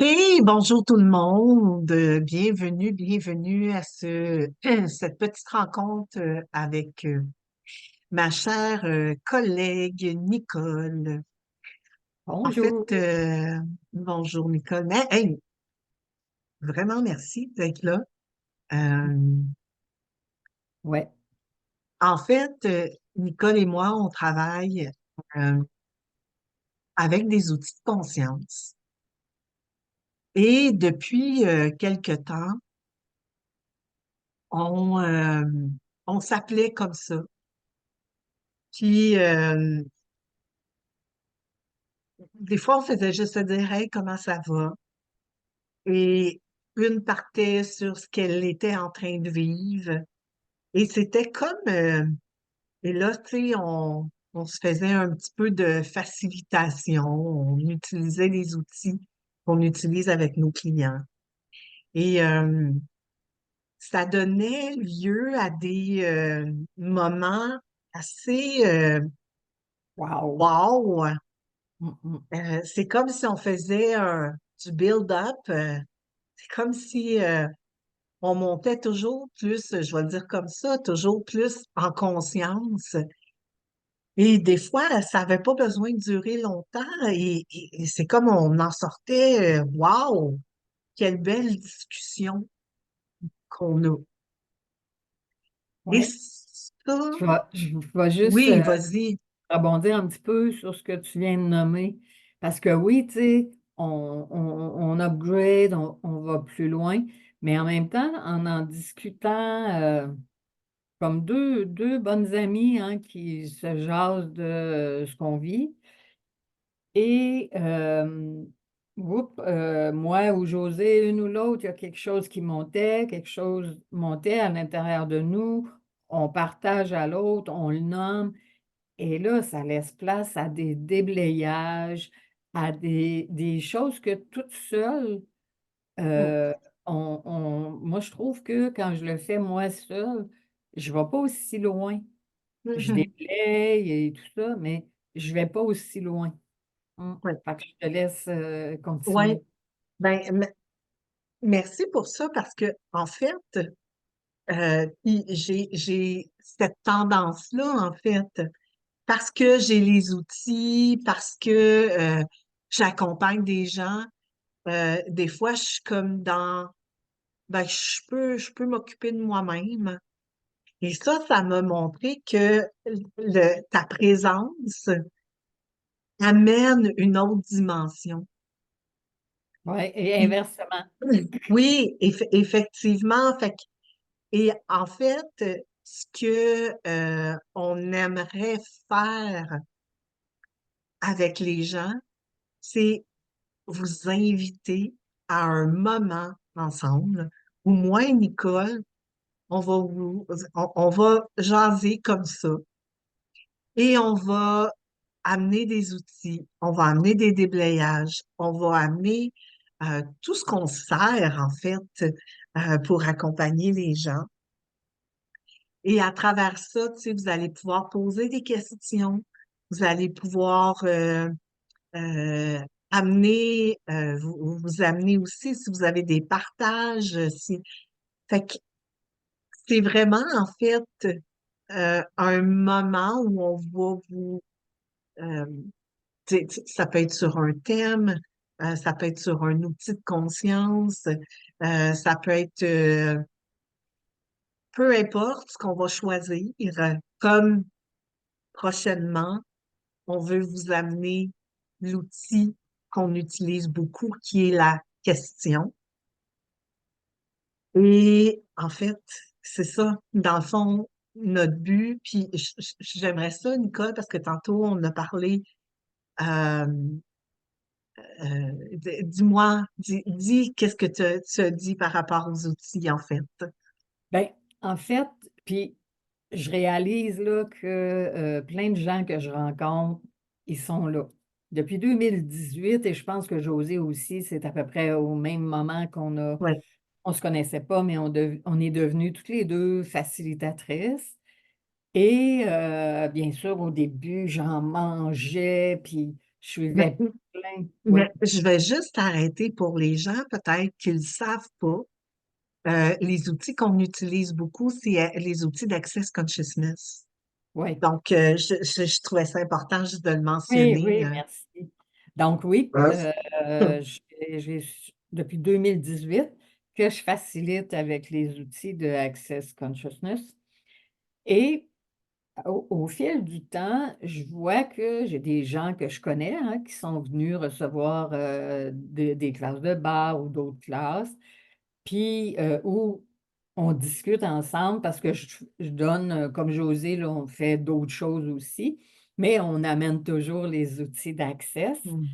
Hey, bonjour tout le monde. Bienvenue à cette petite rencontre avec ma chère collègue Nicole. En fait, Bonjour. bonjour Nicole. Mais, hey, vraiment merci d'être là. Euh, Ouais, En fait, Nicole et moi, on travaille euh, avec des outils de conscience. Et depuis quelque temps, on, euh, on s'appelait comme ça. Puis, des fois, on faisait juste se dire, hey, comment ça va? Et une partait sur ce qu'elle était en train de vivre. Et c'était comme, et là, tu sais, on se faisait un petit peu de facilitation. On utilisait les outils qu'on utilise avec nos clients. Et ça donnait lieu à des moments assez wow. wow. Mm, mm. C'est comme si on faisait du build-up. C'est comme si on montait toujours plus, je vais le dire comme ça, toujours plus en conscience. Et des fois, ça n'avait pas besoin de durer longtemps. Et c'est comme on en sortait, wow, quelle belle discussion qu'on a. Et Ouais. ça, Je vais juste oui, vas-y. rebondir un petit peu sur ce que tu viens de nommer. Parce que oui, tu sais, on upgrade, on va plus loin, mais en même temps, en discutant comme deux bonnes amies hein, qui se jasent de ce qu'on vit, et moi ou José, une ou l'autre, il y a quelque chose qui montait, quelque chose montait à l'intérieur de nous, on partage à l'autre, on le nomme, et là, ça laisse place à des déblayages, à des choses que toute seule, Mm. euh, moi je trouve que quand je le fais moi seule, je ne vais pas aussi loin. Je Mhm. déblaye et tout ça, mais je ne vais pas aussi loin. Ouais. Fait que je te laisse Ouais. continuer. Ben, merci pour ça parce que, en fait, puis j'ai cette tendance-là, en fait, parce que j'ai les outils, parce que j'accompagne des gens. Des fois, je suis comme ben, je peux m'occuper de moi-même. Et ça m'a montré que ta présence amène une autre dimension. Oui, et Puis, inversement. oui, effectivement. Et en fait, ce que on aimerait faire avec les gens, c'est vous inviter à un moment ensemble où moi et Nicole, on va jaser comme ça et on va amener des outils, on va amener des déblayages, on va amener tout ce qu'on sert en fait pour accompagner les gens. Et à travers ça, tu sais, vous allez pouvoir poser des questions, vous allez pouvoir euh, vous amener aussi si vous avez des partages. Fait que c'est vraiment en fait un moment où on va euh, ça peut être sur un thème, ça peut être sur un outil de conscience, ça peut être peu importe ce qu'on va choisir, comme prochainement, on veut vous amener l'outil qu'on utilise beaucoup, qui est la question. Et en fait, c'est ça, dans le fond, notre but. Puis j'aimerais ça, Nicole, parce que tantôt on a parlé. euh, Dis-moi, dis qu'est-ce que tu as dit par rapport aux outils, en fait. Ben, en fait, puis je réalise là, que plein de gens que je rencontre, ils sont là. Depuis 2018, et je pense que José aussi, c'est à peu près au même moment Ouais. on se connaissait pas, mais on est devenues toutes les deux facilitatrices. Et bien sûr, au début, j'en mangeais, puis Je Mais, suivais plein. mais Oui, je vais juste arrêter pour les gens, peut-être qu'ils ne savent pas. Les outils qu'on utilise beaucoup, c'est les outils d'Access Consciousness. oui. Donc, je trouvais ça important juste de le Oui, mentionner. oui, merci. Donc oui, Hum, depuis 2018 que je facilite avec les outils de Access Consciousness. Et au fil du temps, je vois que j'ai des gens que je connais hein, qui sont venus recevoir des classes de bar ou d'autres classes, puis où on discute ensemble parce que je donne, comme José, là, on fait d'autres choses aussi, mais on amène toujours les outils d'Access. hum,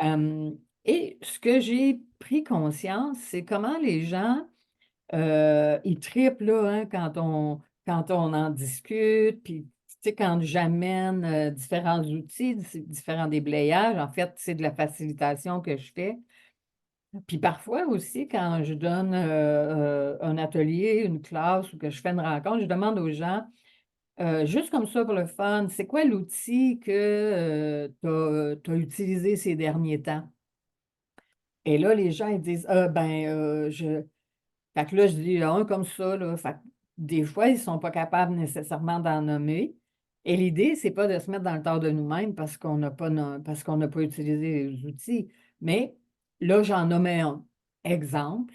Euh, et ce que j'ai pris conscience, c'est comment les gens, ils trippent là, hein, quand on en discute, puis tu sais, quand j'amène différents outils, différents déblayages, en fait, c'est de la facilitation que je fais. Puis parfois aussi, quand je donne un atelier, une classe ou que je fais une rencontre, je demande aux gens, juste comme ça pour le fun, c'est quoi l'outil que tu as utilisé ces derniers temps? Et là, les gens, ils disent, ah, ben, Fait que là, je dis un comme ça, là. Fait que des fois, ils ne sont pas capables nécessairement d'en nommer. Et l'idée, c'est pas de se mettre dans le tort de nous-mêmes parce qu'on n'a pas utilisé les outils. Mais là, j'en nommais un. Exemple,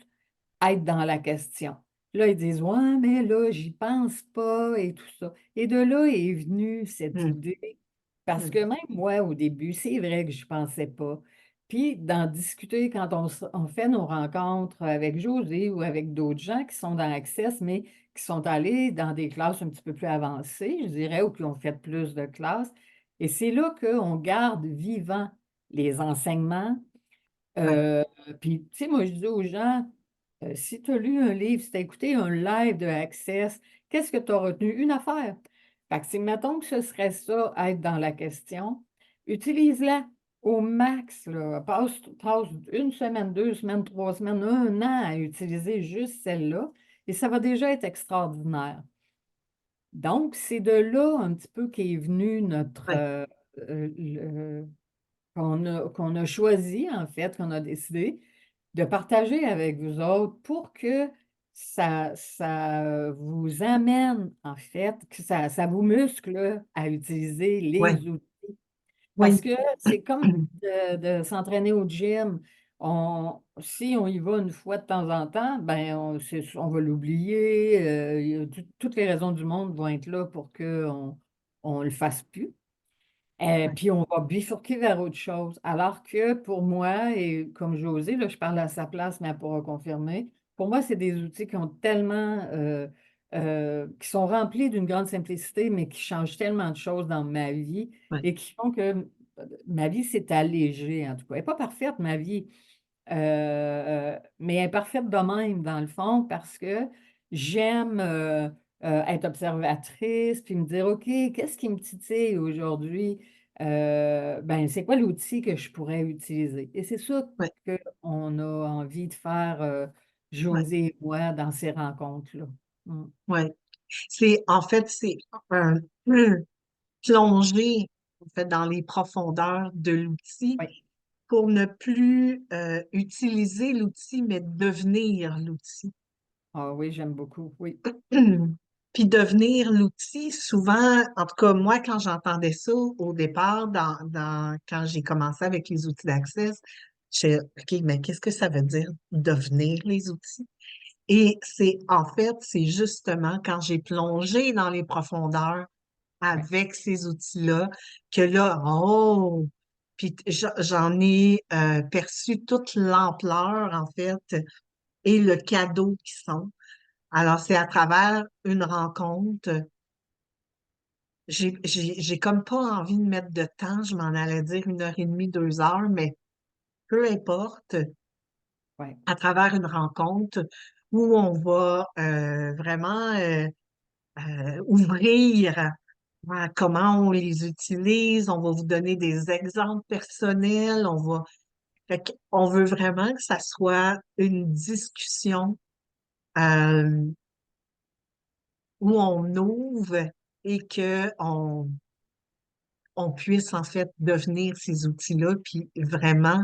être dans la question. Là, ils disent, ouais, mais là, j'y pense pas et tout ça. Et de là est venue cette hum, idée, parce que hum. même moi, au début, c'est vrai que je pensais pas. Puis d'en discuter quand on fait nos rencontres avec José ou avec d'autres gens qui sont dans Access, mais qui sont allés dans des classes un petit peu plus avancées, je dirais, ou qui ont fait plus de classes. Et c'est là qu'on garde vivant les enseignements, Ouais, euh, puis, tu sais, moi, je dis aux gens, si tu as lu un livre, si tu as écouté un live de Access, qu'est-ce que tu as retenu? Une affaire. Fait que si, mettons que ce serait ça, être dans la question, utilise-la au max, là. Passe une semaine, 2 semaines, 3 semaines, un an à utiliser juste celle-là, et ça va déjà être extraordinaire. Donc, c'est de là un petit peu qu'est venu notre, ouais, qu'on a choisi, en fait, qu'on a décidé de partager avec vous autres pour que ça vous amène, en fait, que ça vous muscle à utiliser ouais, les outils. oui, Parce que c'est comme de s'entraîner au gym. Si on y va une fois de temps en temps, ben on va l'oublier. Toutes les raisons du monde vont être là pour qu'on ne le fasse plus. ouais, Puis on va bifurquer vers autre chose. Alors que pour moi, et comme José, là, je parle à sa place, mais elle pourra confirmer, pour moi, c'est des outils qui ont tellement, qui sont remplis d'une grande simplicité, mais qui changent tellement de choses dans ma vie ouais, et qui font que ma vie s'est allégée, en tout cas. Elle n'est pas parfaite, ma vie, mais imparfaite de même, dans le fond, parce que j'aime être observatrice, puis me dire, OK, qu'est-ce qui me titille aujourd'hui? Ben, c'est quoi l'outil que je pourrais utiliser? Et c'est ça ouais, qu'on a envie de faire, ouais, José et moi, dans ces rencontres-là. Mm. ouais. En fait, c'est un plonger, en fait, dans les profondeurs de l'outil Oui. pour ne plus utiliser l'outil, mais devenir l'outil. Ah oui, j'aime beaucoup. Oui. Puis devenir l'outil, souvent, en tout cas, moi, quand j'entendais ça au départ, quand j'ai commencé avec les outils d'accès, je OK, mais qu'est-ce que ça veut dire devenir les outils? Et en fait, c'est justement quand j'ai plongé dans les profondeurs Oui. avec ces outils-là que là, oh, puis j'en ai perçu toute l'ampleur, en fait, et le cadeau qu'ils sont. Alors, c'est à travers une rencontre. J'ai comme pas envie de mettre de temps, je m'en allais dire 1 heure et demie, 2 heures, mais peu importe, Oui. à travers une rencontre où on va vraiment ouvrir à comment on les utilise, on va vous donner des exemples personnels, on veut vraiment que ça soit une discussion euh, où on ouvre et que on puisse en fait devenir ces outils-là, puis vraiment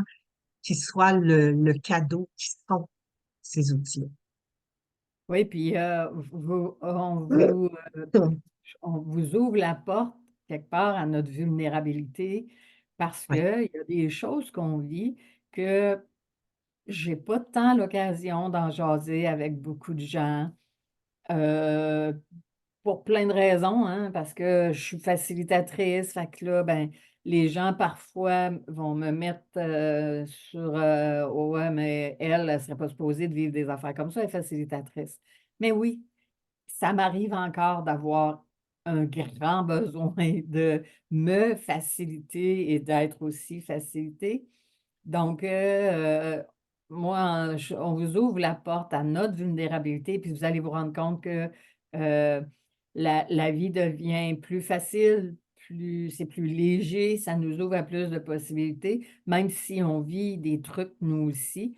qu'ils soient le cadeau qui sont ces outils-là. Oui, puis on vous ouvre la porte quelque part à notre vulnérabilité parce Oui, qu'il y a des choses qu'on vit que j'ai pas tant l'occasion d'en jaser avec beaucoup de gens. euh, pour plein de raisons, hein, parce que je suis facilitatrice, fait que là, ben, les gens parfois vont me mettre sur oh, ouais, mais elle serait pas supposée de vivre des affaires comme ça, elle est facilitatrice. Mais oui, ça m'arrive encore d'avoir un grand besoin de me faciliter et d'être aussi facilitée. Donc, moi, on vous ouvre la porte à notre vulnérabilité, puis vous allez vous rendre compte que euh, la vie devient plus facile, c'est plus léger, ça nous ouvre à plus de possibilités, même si on vit des trucs, nous aussi,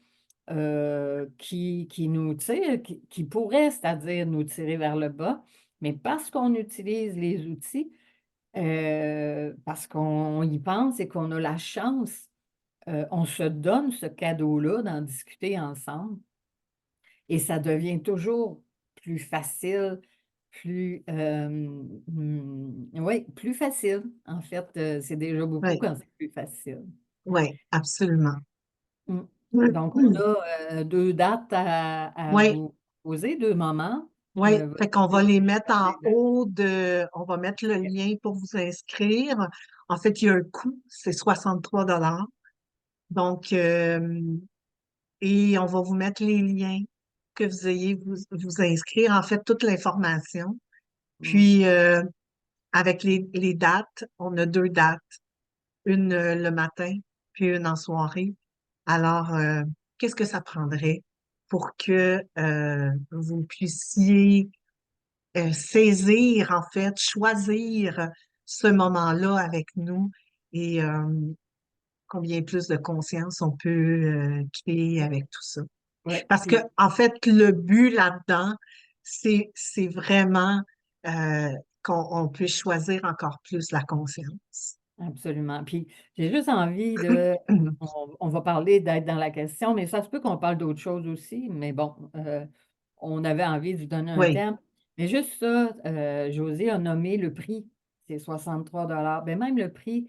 qui nous tirent, qui pourraient, c'est-à-dire nous tirer vers le bas, mais parce qu'on utilise les outils, parce qu'on y pense et qu'on a la chance on se donne ce cadeau-là d'en discuter ensemble et ça devient toujours plus facile, oui, plus facile. En fait, c'est déjà beaucoup oui, quand c'est plus facile. oui, absolument. Mm. Donc, on a deux dates à Oui, vous poser, deux moments. oui. Votre Fait qu'on va les décision mettre en est là. haut on va mettre le lien pour vous inscrire. En fait, il y a un coût, c'est 63 $. Donc, et on va vous mettre les liens que vous ayez vous inscrire, en fait, toute l'information. Mm. Puis, avec les dates, on a deux dates, une le matin, puis une en soirée. Alors, qu'est-ce que ça prendrait pour que vous puissiez saisir, en fait, choisir ce moment-là avec nous et combien plus de conscience on peut créer avec tout ça. Ouais, Parce que, puis en fait, le but là-dedans, c'est vraiment euh, qu'on puisse choisir encore plus la conscience. absolument. Puis j'ai juste envie de. On va parler d'être dans la question, mais ça se peut qu'on parle d'autre chose aussi. Mais bon, on avait envie de vous donner un Oui, thème. Mais juste ça, José a nommé le prix, c'est 63 $. Ben même le prix,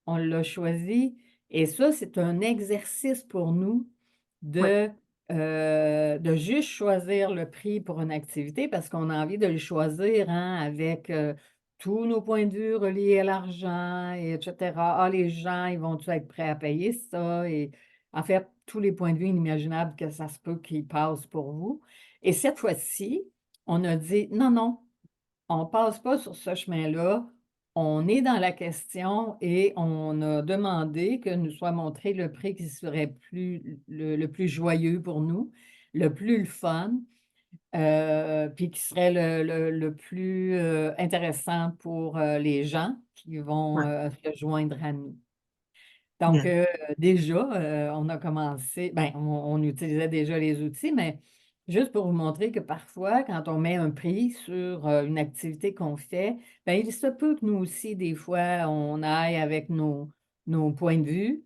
on l'a choisi. Et ça, c'est un exercice pour nous oui, de juste choisir le prix pour une activité parce qu'on a envie de le choisir hein, avec tous nos points de vue reliés à l'argent, et etc. Ah, les gens, ils vont-tu être prêts à payer ça? Et en fait, tous les points de vue inimaginables que ça se peut qu'ils passent pour vous. Et cette fois-ci, on a dit non, non, on ne passe pas sur ce chemin-là. On est dans la question et on a demandé que nous soit montré le prix qui serait le plus joyeux pour nous, le plus le fun, puis qui serait le plus intéressant pour les gens qui vont oui, se joindre à nous. Donc, bien, déjà, on a commencé, ben, on utilisait déjà les outils, mais juste pour vous montrer que parfois, quand on met un prix sur une activité qu'on fait, ben, il se peut que nous aussi, des fois, on aille avec nos points de vue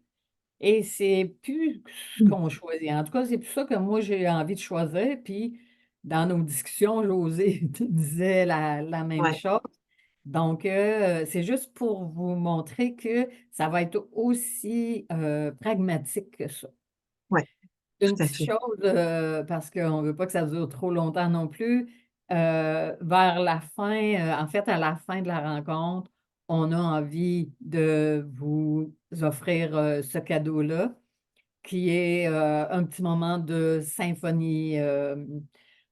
et c'est plus ce qu'on choisit. En tout cas, c'est plus ça que moi, j'ai envie de choisir. Puis, dans nos discussions, José disait la même oui, chose. Donc, c'est juste pour vous montrer que ça va être aussi pragmatique que ça. oui, Une tout à petite fait. chose, parce qu'on ne veut pas que ça dure trop longtemps non plus, vers la fin, en fait, à la fin de la rencontre, on a envie de vous offrir ce cadeau-là qui est un petit moment de symphonie.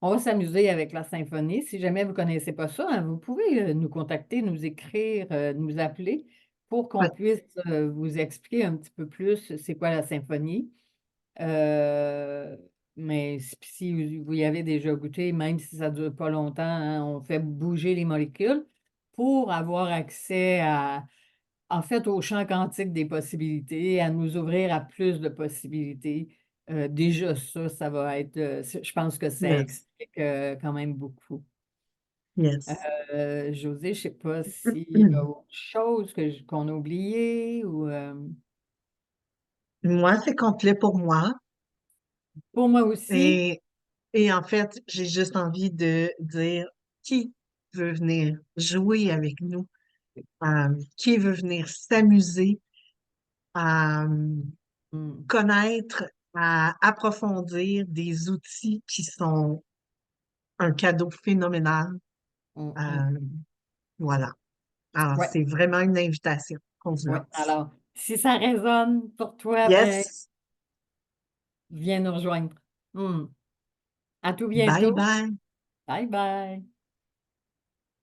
On va s'amuser avec la symphonie. Si jamais vous ne connaissez pas ça, hein, vous pouvez nous contacter, nous écrire, nous appeler pour Oui, qu'on puisse vous expliquer un petit peu plus c'est quoi la symphonie. Euh, mais si vous y avez déjà goûté, même si ça ne dure pas longtemps, hein, on fait bouger les molécules pour avoir accès en fait, au champ quantique des possibilités, à nous ouvrir à plus de possibilités. Déjà ça va être, je pense que ça bien. explique quand même beaucoup. Yes. José, je ne sais pas s'il y a autre chose qu'on a oublié ou Moi, c'est complet pour moi. pour moi aussi. Et, et en fait, j'ai juste envie de dire qui veut venir jouer avec nous, qui veut venir s'amuser, à Mm, connaître, à approfondir des outils qui sont un cadeau phénoménal. mm, mm. Euh, voilà. Alors, Ouais, c'est vraiment une invitation qu'on vous ouais. lance. Alors, si ça résonne pour toi, ben, Yes. viens nous rejoindre. À tout Bye bientôt. bye. Bye bye.